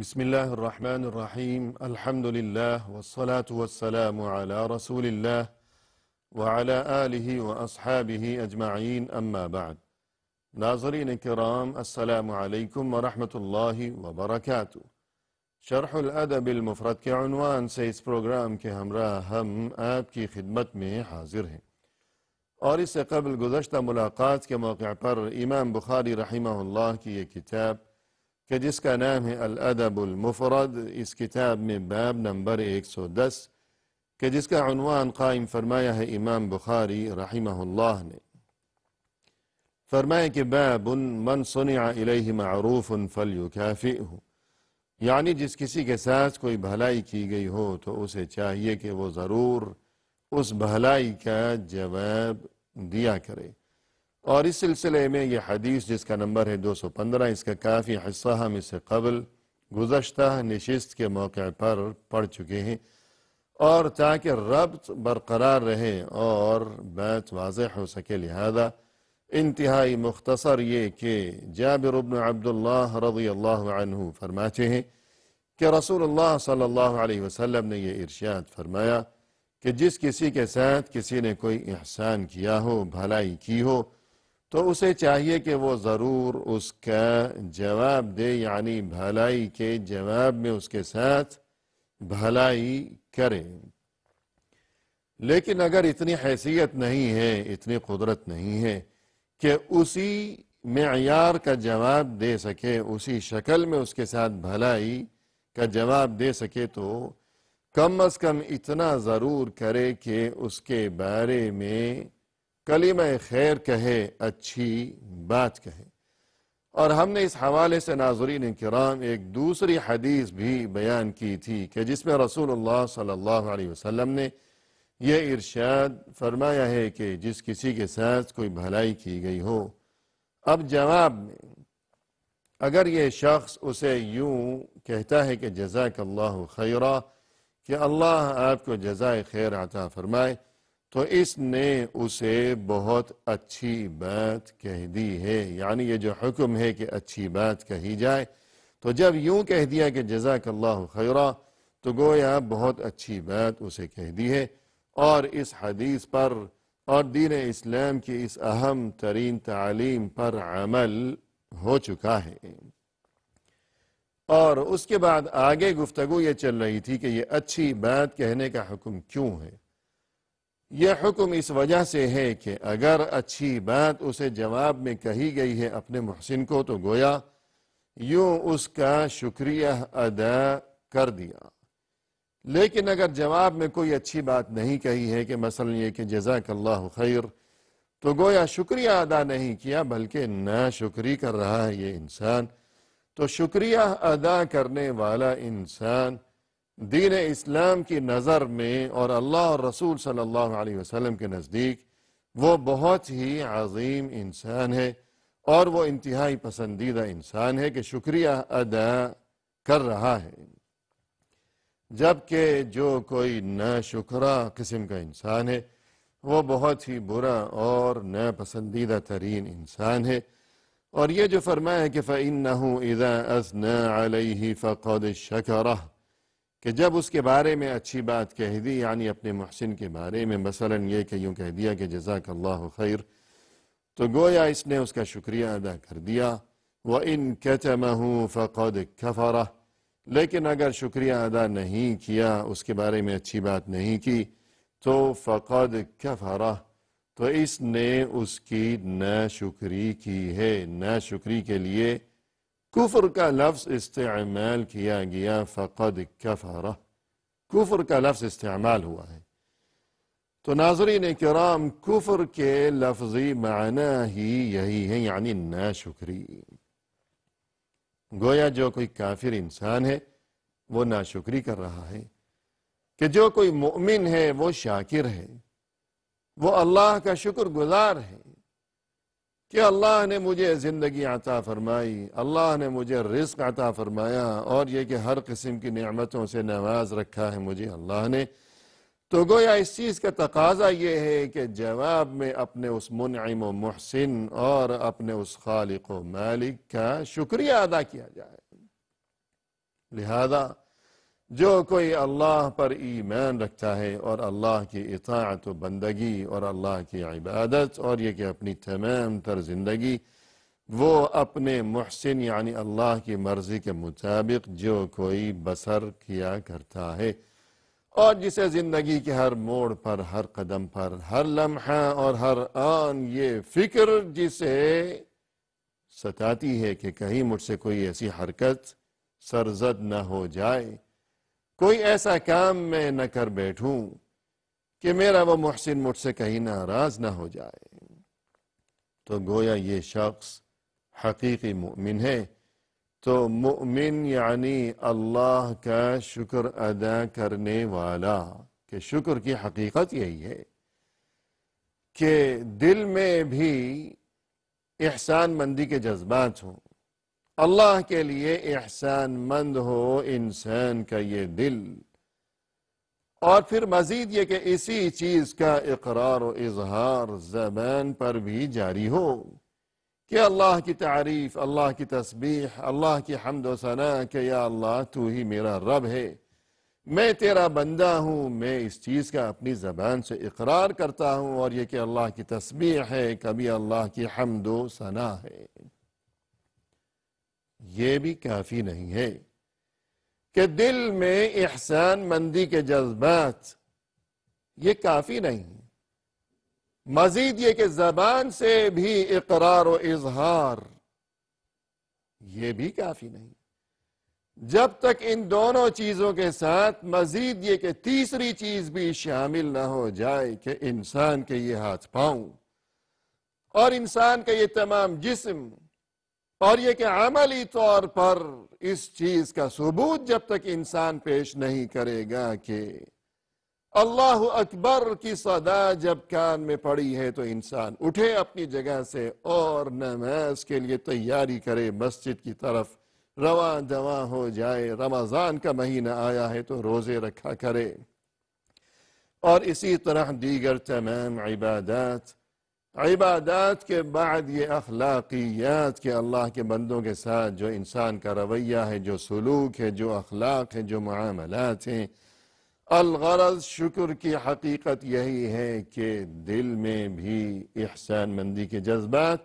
بسم الله الرحمن الرحيم الحمد لله والصلاة والسلام على رسول الله وعلى آله وأصحابه أجمعين أما بعد ناظرین کرام السلام علیکم ورحمۃ اللہ وبرکاتہ۔ شرح الادب المفرد کے عنوان سے اس پروگرام کے ہمراہ ہم آپ کی خدمت میں حاضر ہیں، اور اس سے قبل گزشتہ ملاقات کے موقع پر امام بخاری رحمہ اللہ کی یہ کتاب کہ جس کا نام ہے الادب المفرد، اس کتاب میں باب نمبر 110 کہ جس کا عنوان قائم فرمایا ہے امام بخاری رحمہ اللہ نے، فرمایا کہ باب من صنع الیہ معروف فلیکافئہ، یعنی جس کسی کے ساتھ کوئی بھلائی کی گئی ہو تو اسے چاہیے کہ وہ ضرور اس بھلائی کا جواب دیا کرے۔ اور اس سلسلے میں یہ حدیث جس کا نمبر ہے 215، اس کا کافی حصہ ہم اس سے قبل گزشتہ نشست کے موقع پر پڑھ چکے ہیں، اور تاکہ ربط برقرار رہے اور بات واضح ہو سکے لہذا انتہائی مختصر یہ کہ جابر بن عبداللہ رضی اللہ عنہ فرماتے ہیں کہ رسول اللہ صلی اللہ علیہ وسلم نے یہ ارشاد فرمایا کہ جس کسی کے ساتھ کسی نے کوئی احسان کیا ہو، بھلائی کی ہو، تو اسے چاہیے کہ وہ ضرور اس کا جواب دے، یعنی بھلائی کے جواب میں اس کے ساتھ بھلائی کرے۔ لیکن اگر اتنی حیثیت نہیں ہے، اتنی قدرت نہیں ہے کہ اسی معیار کا جواب دے سکے، اسی شکل میں اس کے ساتھ بھلائی کا جواب دے سکے، تو کم از کم اتنا ضرور کرے کہ اس کے بارے میں کلمہ خیر کہے، اچھی بات کہے۔ اور ہم نے اس حوالے سے ناظرین کرام ایک دوسری حدیث بھی بیان کی تھی کہ جس میں رسول اللہ صلی اللہ علیہ وسلم نے یہ ارشاد فرمایا ہے کہ جس کسی کے ساتھ کوئی بھلائی کی گئی ہو، اب جواب میں اگر یہ شخص اسے یوں کہتا ہے کہ جزاک اللہ خیرا، کہ اللہ آپ کو جزائے خیر عطا فرمائے، تو اس نے اسے بہت اچھی بات کہہ دی ہے۔ یعنی یہ جو حکم ہے کہ اچھی بات کہی جائے، تو جب یوں کہہ دیا کہ جزاک اللہ خیرا، تو گویا بہت اچھی بات اسے کہہ دی ہے، اور اس حدیث پر اور دین اسلام کی اس اہم ترین تعلیم پر عمل ہو چکا ہے۔ اور اس کے بعد آگے گفتگو یہ چل رہی تھی کہ یہ اچھی بات کہنے کا حکم کیوں ہے۔ یہ حکم اس وجہ سے ہے کہ اگر اچھی بات اسے جواب میں کہی گئی ہے اپنے محسن کو، تو گویا یوں اس کا شکریہ ادا کر دیا۔ لیکن اگر جواب میں کوئی اچھی بات نہیں کہی ہے کہ مثلا یہ کہ جزاک اللہ خیر، تو گویا شکریہ ادا نہیں کیا بلکہ ناشکری کر رہا ہے یہ انسان۔ تو شکریہ ادا کرنے والا انسان دین اسلام کی نظر میں اور اللہ اور رسول صلی اللہ علیہ وسلم کے نزدیک وہ بہت ہی عظیم انسان ہے، اور وہ انتہائی پسندیدہ انسان ہے کہ شکریہ ادا کر رہا ہے۔ جبکہ جو کوئی ناشکرا قسم کا انسان ہے، وہ بہت ہی برا اور ناپسندیدہ ترین انسان ہے۔ اور یہ جو فرمایا کہ فَإِنَّهُ إِذَا أَثْنَى عَلَيْهِ فَقَدْ شَكَرَهُ، کہ جب اس کے بارے میں اچھی بات کہہ دی، یعنی اپنے محسن کے بارے میں مثلا یہ کہ یوں کہہ دیا کہ جزاک اللہ خیر، تو گویا اس نے اس کا شکریہ ادا کر دیا۔ وَإِن كَتَمَهُ فَقَدْ كَفَرَهُ، لیکن اگر شکریہ ادا نہیں کیا، اس کے بارے میں اچھی بات نہیں کی، تو فَقَدْ كَفَرَهُ، تو اس نے اس کی ناشکری کی ہے۔ ناشکری کے لیے کفر کا لفظ استعمال کیا گیا، فقد کفرہ، کفر کا لفظ استعمال ہوا ہے۔ تو ناظرین کرام، کفر کے لفظی معنی ہی یہی ہے، یعنی ناشکری۔ گویا جو کوئی کافر انسان ہے وہ ناشکری کر رہا ہے، کہ جو کوئی مؤمن ہے وہ شاکر ہے، وہ اللہ کا شکر گزار ہے کہ اللہ نے مجھے زندگی عطا فرمائی، اللہ نے مجھے رزق عطا فرمایا، اور یہ کہ ہر قسم کی نعمتوں سے نواز رکھا ہے مجھے اللہ نے۔ تو گویا اس چیز کا تقاضا یہ ہے کہ جواب میں اپنے اس منعم و محسن اور اپنے اس خالق و مالک کا شکریہ ادا کیا جائے۔ لہذا جو کوئی اللہ پر ایمان رکھتا ہے اور اللہ کی اطاعت و بندگی اور اللہ کی عبادت اور یہ کہ اپنی تمام تر زندگی وہ اپنے محسن یعنی اللہ کی مرضی کے مطابق جو کوئی بسر کیا کرتا ہے اور جسے زندگی کے ہر موڑ پر، ہر قدم پر، ہر لمحہ اور ہر آن یہ فکر جسے ستاتی ہے کہ کہیں مجھ سے کوئی ایسی حرکت سرزد نہ ہو جائے، کوئی ایسا کام میں نہ کر بیٹھوں کہ میرا وہ محسن مجھ سے کہیں ناراض نہ ہو جائے، تو گویا یہ شخص حقیقی مومن ہے۔ تو مومن یعنی اللہ کا شکر ادا کرنے والا، کہ شکر کی حقیقت یہی ہے کہ دل میں بھی احسان مندی کے جذبات ہوں، اللہ کے لیے احسان مند ہو انسان کا یہ دل، اور پھر مزید یہ کہ اسی چیز کا اقرار و اظہار زبان پر بھی جاری ہو کہ اللہ کی تعریف، اللہ کی تسبیح، اللہ کی حمد و ثنا، کہ یا اللہ تو ہی میرا رب ہے، میں تیرا بندہ ہوں، میں اس چیز کا اپنی زبان سے اقرار کرتا ہوں، اور یہ کہ اللہ کی تسبیح ہے، کبھی اللہ کی حمد و ثنا ہے۔ یہ بھی کافی نہیں ہے کہ دل میں احسان مندی کے جذبات، یہ کافی نہیں، مزید یہ کہ زبان سے بھی اقرار و اظہار، یہ بھی کافی نہیں، جب تک ان دونوں چیزوں کے ساتھ مزید یہ کہ تیسری چیز بھی شامل نہ ہو جائے کہ انسان کے یہ ہاتھ پاؤں اور انسان کا یہ تمام جسم، اور یہ کہ عملی طور پر اس چیز کا ثبوت جب تک انسان پیش نہیں کرے گا کہ اللہ اکبر کی صدا جب کان میں پڑی ہے تو انسان اٹھے اپنی جگہ سے اور نماز کے لیے تیاری کرے، مسجد کی طرف رواں دواں ہو جائے، رمضان کا مہینہ آیا ہے تو روزے رکھا کرے، اور اسی طرح دیگر تمام عبادات کے بعد یہ اخلاقیات کہ اللہ کے بندوں کے ساتھ جو انسان کا رویہ ہے، جو سلوک ہے، جو اخلاق ہے، جو معاملات ہیں، الغرض شکر کی حقیقت یہی ہے کہ دل میں بھی احسان مندی کے جذبات،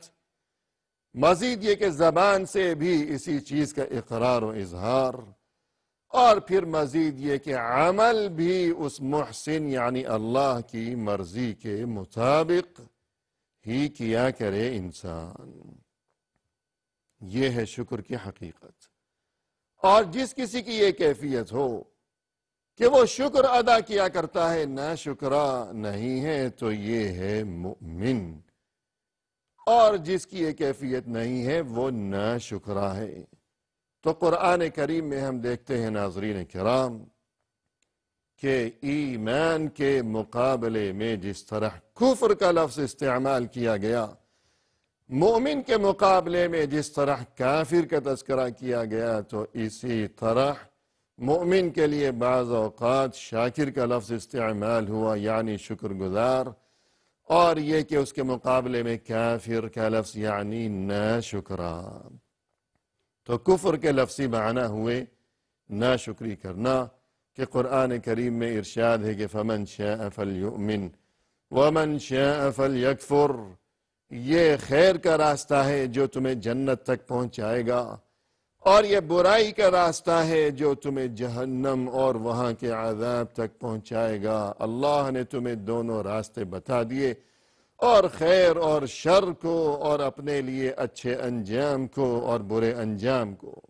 مزید یہ کہ زبان سے بھی اسی چیز کا اقرار و اظہار، اور پھر مزید یہ کہ عمل بھی اس محسن یعنی اللہ کی مرضی کے مطابق ہی کیا کرے انسان۔ یہ ہے شکر کی حقیقت، اور جس کسی کی یہ کیفیت ہو کہ وہ شکر ادا کیا کرتا ہے، ناشکرا نہیں ہے، تو یہ ہے مومن، اور جس کی یہ کیفیت نہیں ہے وہ ناشکرا ہے۔ تو قرآن کریم میں ہم دیکھتے ہیں ناظرین کرام کہ ایمان کے مقابلے میں جس طرح کفر کا لفظ استعمال کیا گیا، مومن کے مقابلے میں جس طرح کافر کا تذکرہ کیا گیا، تو اسی طرح مومن کے لیے بعض اوقات شاکر کا لفظ استعمال ہوا یعنی شکر گزار، اور یہ کہ اس کے مقابلے میں کافر کا لفظ یعنی ناشکرا۔ تو کفر کے لفظی معنی ہوئے ناشکری کرنا، کہ قرآن کریم میں ارشاد ہے کہ فَمَنْ شَاءَ فَلْيُؤْمِنْ وَمَنْ شَاءَ فَلْيَكْفُرْ، یہ خیر کا راستہ ہے جو تمہیں جنت تک پہنچائے گا، اور یہ برائی کا راستہ ہے جو تمہیں جہنم اور وہاں کے عذاب تک پہنچائے گا۔ اللہ نے تمہیں دونوں راستے بتا دیے، اور خیر اور شر کو، اور اپنے لیے اچھے انجام کو اور برے انجام کو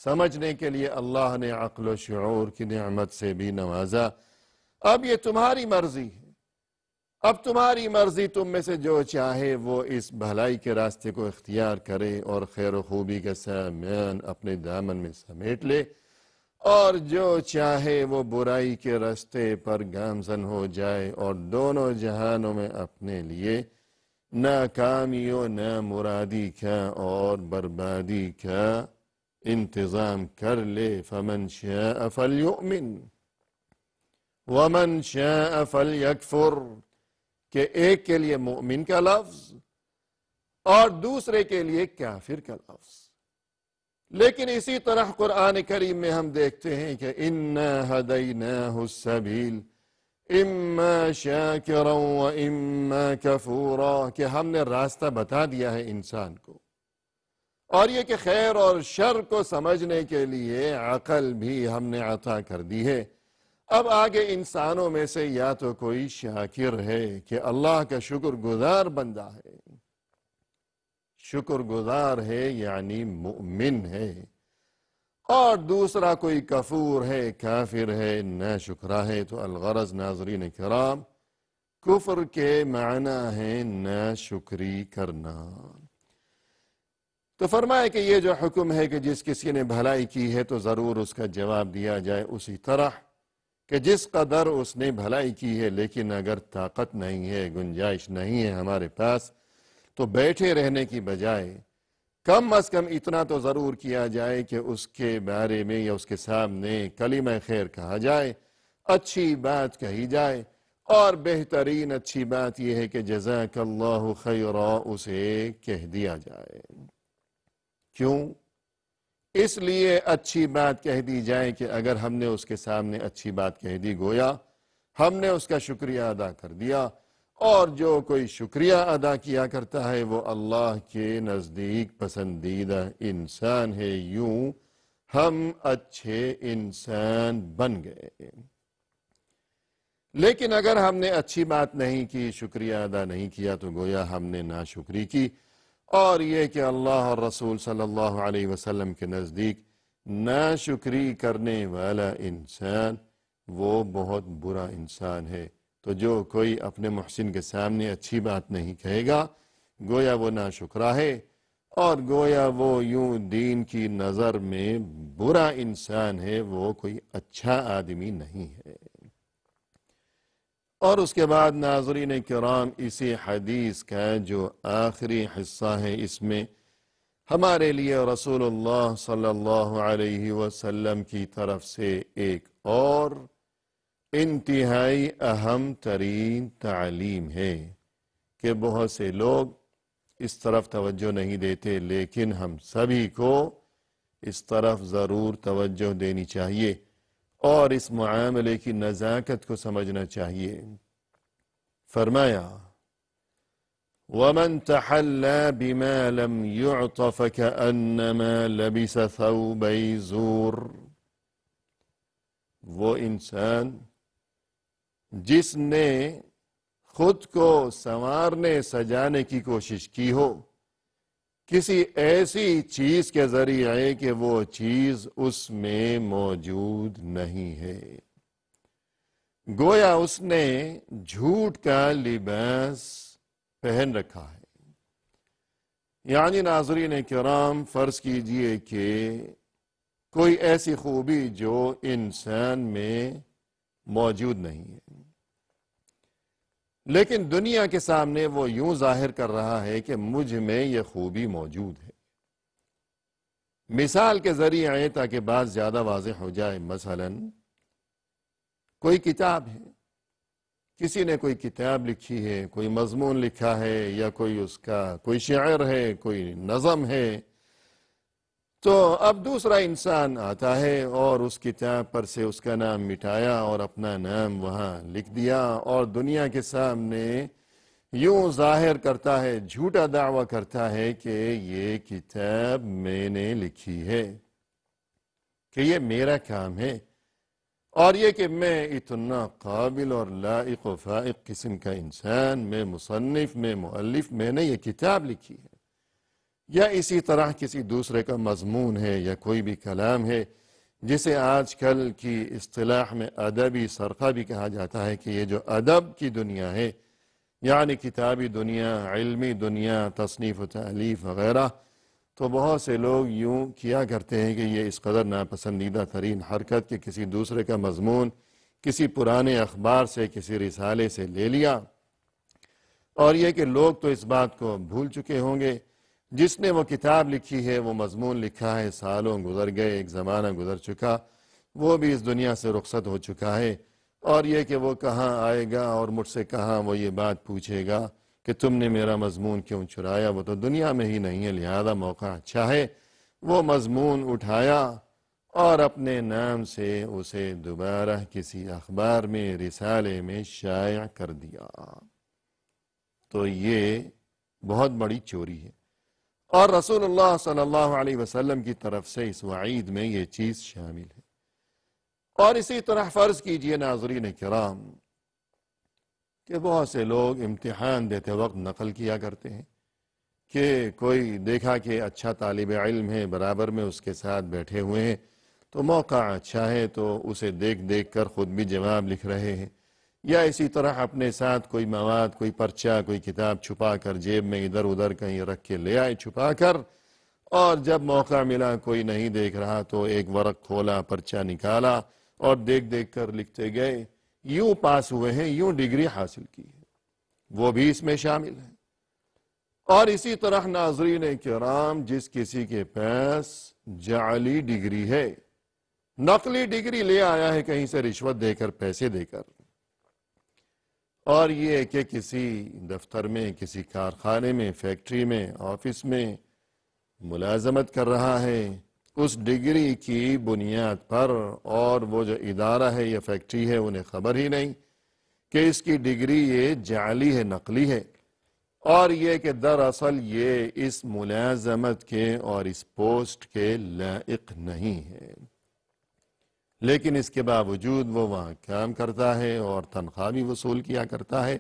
سمجھنے کے لیے اللہ نے عقل و شعور کی نعمت سے بھی نوازا۔ اب یہ تمہاری مرضی ہے، اب تمہاری مرضی، تم میں سے جو چاہے وہ اس بھلائی کے راستے کو اختیار کرے اور خیر و خوبی کا سامان اپنے دامن میں سمیٹ لے، اور جو چاہے وہ برائی کے راستے پر گامزن ہو جائے اور دونوں جہانوں میں اپنے لیے ناکامی و نامرادی کا اور بربادی کا انتظام کر لے۔ فَمَنْ شَاءَ فَلْيُؤْمِنْ وَمَنْ شَاءَ فَلْيَكْفُرْ، کہ ایک کے لیے مومن کا لفظ اور دوسرے کے لیے کافر کا لفظ، لیکن اسی طرح قرآن کریم میں ہم دیکھتے ہیں کہ اِنَّا هَدَيْنَاهُ السَّبِيلَ اِمَّا شَاكِرًا وَإِمَّا كَفُورًا، کہ ہم نے راستہ بتا دیا ہے انسان کو، اور یہ کہ خیر اور شر کو سمجھنے کے لیے عقل بھی ہم نے عطا کر دی ہے۔ اب آگے انسانوں میں سے یا تو کوئی شاکر ہے کہ اللہ کا شکر گزار بندہ ہے، شکر گزار ہے یعنی مؤمن ہے، اور دوسرا کوئی کفور ہے، کافر ہے، ناشکرا ہے۔ تو الغرض ناظرین کرام، کفر کے معنی ہے ناشکری کرنا۔ تو فرمائے کہ یہ جو حکم ہے کہ جس کسی نے بھلائی کی ہے تو ضرور اس کا جواب دیا جائے اسی طرح کہ جس قدر اس نے بھلائی کی ہے، لیکن اگر طاقت نہیں ہے، گنجائش نہیں ہے ہمارے پاس، تو بیٹھے رہنے کی بجائے کم از کم اتنا تو ضرور کیا جائے کہ اس کے بارے میں یا اس کے سامنے کلمہ خیر کہا جائے، اچھی بات کہی جائے، اور بہترین اچھی بات یہ ہے کہ جزاک اللہ خیرا اسے کہہ دیا جائے۔ کیوں؟ اس لیے اچھی بات کہہ دی جائے کہ اگر ہم نے اس کے سامنے اچھی بات کہہ دی، گویا ہم نے اس کا شکریہ ادا کر دیا، اور جو کوئی شکریہ ادا کیا کرتا ہے وہ اللہ کے نزدیک پسندیدہ انسان ہے، یوں ہم اچھے انسان بن گئے۔ لیکن اگر ہم نے اچھی بات نہیں کی، شکریہ ادا نہیں کیا، تو گویا ہم نے ناشکری کی، اور یہ کہ اللہ اور رسول صلی اللہ علیہ وسلم کے نزدیک ناشکری کرنے والا انسان وہ بہت برا انسان ہے۔ تو جو کوئی اپنے محسن کے سامنے اچھی بات نہیں کہے گا، گویا وہ ناشکرا ہے، اور گویا وہ یوں دین کی نظر میں برا انسان ہے، وہ کوئی اچھا آدمی نہیں ہے۔ اور اس کے بعد ناظرین کرام، اسی حدیث کا جو آخری حصہ ہے، اس میں ہمارے لیے رسول اللہ صلی اللہ علیہ وسلم کی طرف سے ایک اور انتہائی اہم ترین تعلیم ہے کہ بہت سے لوگ اس طرف توجہ نہیں دیتے، لیکن ہم سبھی کو اس طرف ضرور توجہ دینی چاہیے اور اس معاملے کی نزاکت کو سمجھنا چاہیے۔ فرمایا وَمَن تَحَلَّى بِمَا لَمْ يُعْطَ فَكَأَنَّمَا لَبِسَ ثَوْبَيْ زُورٍ، وہ انسان جس نے خود کو سنوارنے سجانے کی کوشش کی ہو کسی ایسی چیز کے ذریعے کہ وہ چیز اس میں موجود نہیں ہے، گویا اس نے جھوٹ کا لباس پہن رکھا ہے۔ یعنی ناظرین کرام، فرض کیجئے کہ کوئی ایسی خوبی جو انسان میں موجود نہیں ہے، لیکن دنیا کے سامنے وہ یوں ظاہر کر رہا ہے کہ مجھ میں یہ خوبی موجود ہے۔ مثال کے ذریعے تاکہ بات زیادہ واضح ہو جائے، مثلا کوئی کتاب ہے، کسی نے کوئی کتاب لکھی ہے، کوئی مضمون لکھا ہے، یا کوئی اس کا کوئی شعر ہے، کوئی نظم ہے، تو اب دوسرا انسان آتا ہے اور اس کتاب پر سے اس کا نام مٹایا اور اپنا نام وہاں لکھ دیا، اور دنیا کے سامنے یوں ظاہر کرتا ہے، جھوٹا دعویٰ کرتا ہے کہ یہ کتاب میں نے لکھی ہے، کہ یہ میرا کام ہے، اور یہ کہ میں اتنا قابل اور لائق و فائق قسم کا انسان، میں مصنف، میں مؤلف، میں نے یہ کتاب لکھی ہے۔ یا اسی طرح کسی دوسرے کا مضمون ہے یا کوئی بھی کلام ہے، جسے آج کل کی اصطلاح میں ادبی سرقہ بھی کہا جاتا ہے، کہ یہ جو ادب کی دنیا ہے، یعنی کتابی دنیا، علمی دنیا، تصنیف و تالیف وغیرہ، تو بہت سے لوگ یوں کیا کرتے ہیں کہ یہ اس قدر ناپسندیدہ ترین حرکت کہ کسی دوسرے کا مضمون کسی پرانے اخبار سے، کسی رسالے سے لے لیا، اور یہ کہ لوگ تو اس بات کو بھول چکے ہوں گے، جس نے وہ کتاب لکھی ہے، وہ مضمون لکھا ہے، سالوں گزر گئے، ایک زمانہ گزر چکا، وہ بھی اس دنیا سے رخصت ہو چکا ہے، اور یہ کہ وہ کہاں آئے گا اور مجھ سے کہاں وہ یہ بات پوچھے گا کہ تم نے میرا مضمون کیوں چرایا، وہ تو دنیا میں ہی نہیں ہے، لہذا موقع اچھا ہے وہ مضمون اٹھایا اور اپنے نام سے اسے دوبارہ کسی اخبار میں رسالے میں شائع کر دیا۔ تو یہ بہت بڑی چوری ہے، اور رسول اللہ صلی اللہ علیہ وسلم کی طرف سے اس وعید میں یہ چیز شامل ہے۔ اور اسی طرح فرض کیجئے ناظرین کرام کہ بہت سے لوگ امتحان دیتے وقت نقل کیا کرتے ہیں کہ کوئی دیکھا کہ اچھا طالب علم ہے، برابر میں اس کے ساتھ بیٹھے ہوئے ہیں، تو موقع اچھا ہے تو اسے دیکھ دیکھ کر خود بھی جواب لکھ رہے ہیں، یا اسی طرح اپنے ساتھ کوئی مواد، کوئی پرچہ، کوئی کتاب چھپا کر جیب میں ادھر ادھر کہیں رکھ کے لے آئے چھپا کر، اور جب موقع ملا کوئی نہیں دیکھ رہا تو ایک ورق کھولا، پرچہ نکالا اور دیکھ دیکھ کر لکھتے گئے، یوں پاس ہوئے ہیں، یوں ڈگری حاصل کی ہے، وہ بھی اس میں شامل ہے۔ اور اسی طرح ناظرین کرام جس کسی کے پاس جعلی ڈگری ہے، نقلی ڈگری لے آیا ہے کہیں سے رشوت دے کر، پیسے دے کر، اور یہ کہ کسی دفتر میں، کسی کارخانے میں، فیکٹری میں، آفس میں ملازمت کر رہا ہے، اس ڈگری کی بنیاد پر، اور وہ جو ادارہ ہے یا فیکٹری ہے انہیں خبر ہی نہیں کہ اس کی ڈگری یہ جعلی ہے، نقلی ہے، اور یہ کہ دراصل یہ اس ملازمت کے اور اس پوسٹ کے لائق نہیں ہے، لیکن اس کے باوجود وہ وہاں کام کرتا ہے اور تنخواہ بھی وصول کیا کرتا ہے،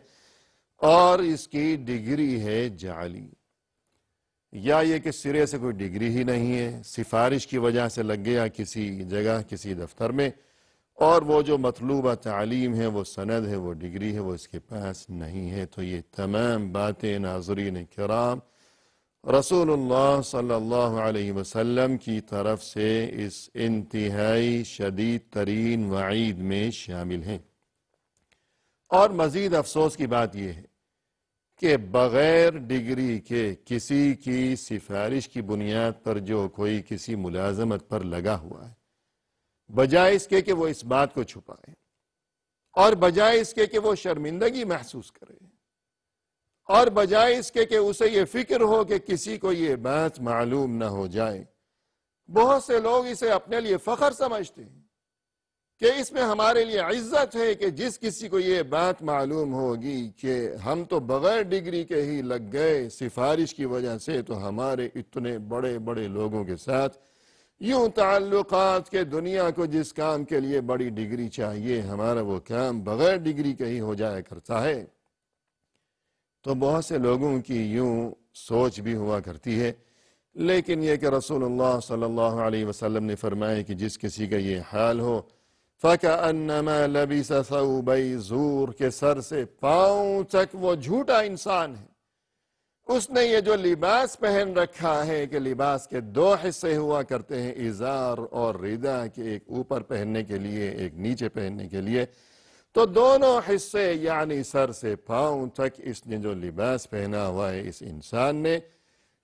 اور اس کی ڈگری ہے جعلی، یا یہ کہ سرے سے کوئی ڈگری ہی نہیں ہے، سفارش کی وجہ سے لگ گیا کسی جگہ، کسی دفتر میں، اور وہ جو مطلوبہ تعلیم ہے، وہ سند ہے، وہ ڈگری ہے، وہ اس کے پاس نہیں ہے۔ تو یہ تمام باتیں ناظرین کرام رسول اللہ صلی اللہ علیہ وسلم کی طرف سے اس انتہائی شدید ترین وعید میں شامل ہیں۔ اور مزید افسوس کی بات یہ ہے کہ بغیر ڈگری کے کسی کی سفارش کی بنیاد پر جو کوئی کسی ملازمت پر لگا ہوا ہے، بجائے اس کے کہ وہ اس بات کو چھپائے، اور بجائے اس کے کہ وہ شرمندگی محسوس کرے، اور بجائے اس کے کہ اسے یہ فکر ہو کہ کسی کو یہ بات معلوم نہ ہو جائے، بہت سے لوگ اسے اپنے لیے فخر سمجھتے ہیں کہ اس میں ہمارے لیے عزت ہے کہ جس کسی کو یہ بات معلوم ہوگی کہ ہم تو بغیر ڈگری کے ہی لگ گئے سفارش کی وجہ سے، تو ہمارے اتنے بڑے بڑے لوگوں کے ساتھ یوں تعلقات کے دنیا کو جس کام کے لیے بڑی ڈگری چاہیے، ہمارا وہ کام بغیر ڈگری کے ہی ہو جایا کرتا ہے۔ تو بہت سے لوگوں کی یوں سوچ بھی ہوا کرتی ہے، لیکن یہ کہ رسول اللہ صلی اللہ علیہ وسلم نے فرمایا کہ جس کسی کا یہ حال ہو فَكَأَنَّمَا لَبِسَ ثَوْبَيْ زُورٍ، کے سر سے پاؤں تک وہ جھوٹا انسان ہے۔ اس نے یہ جو لباس پہن رکھا ہے کہ لباس کے دو حصے ہوا کرتے ہیں، ازار اور رداء، کے ایک اوپر پہننے کے لیے، ایک نیچے پہننے کے لیے، تو دونوں حصے یعنی سر سے پاؤں تک اس نے جو لباس پہنا ہوا ہے اس انسان نے،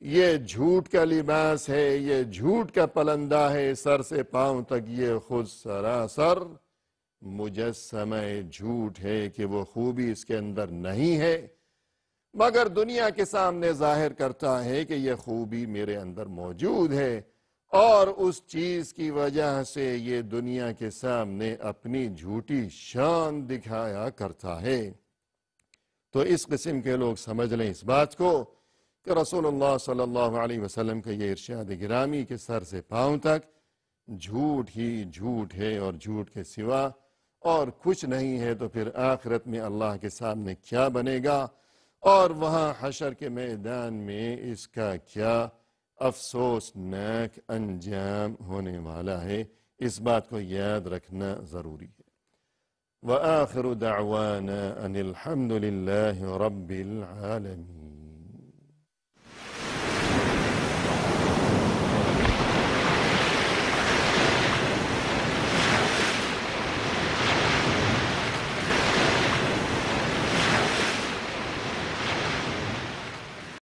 یہ جھوٹ کا لباس ہے، یہ جھوٹ کا پلندہ ہے، سر سے پاؤں تک یہ خود سراسر مجسمہ جھوٹ ہے کہ وہ خوبی اس کے اندر نہیں ہے، مگر دنیا کے سامنے ظاہر کرتا ہے کہ یہ خوبی میرے اندر موجود ہے، اور اس چیز کی وجہ سے یہ دنیا کے سامنے اپنی جھوٹی شان دکھایا کرتا ہے۔ تو اس قسم کے لوگ سمجھ لیں اس بات کو کہ رسول اللہ صلی اللہ علیہ وسلم کا یہ ارشاد گرامی کہ سر سے پاؤں تک جھوٹ ہی جھوٹ ہے، اور جھوٹ کے سوا اور کچھ نہیں ہے، تو پھر آخرت میں اللہ کے سامنے کیا بنے گا، اور وہاں حشر کے میدان میں اس کا کیا افسوسناک انجام ہونے والا ہے، اس بات کو یاد رکھنا ضروری ہے۔ وآخر دعوانا ان الحمد للہ رب العالمین۔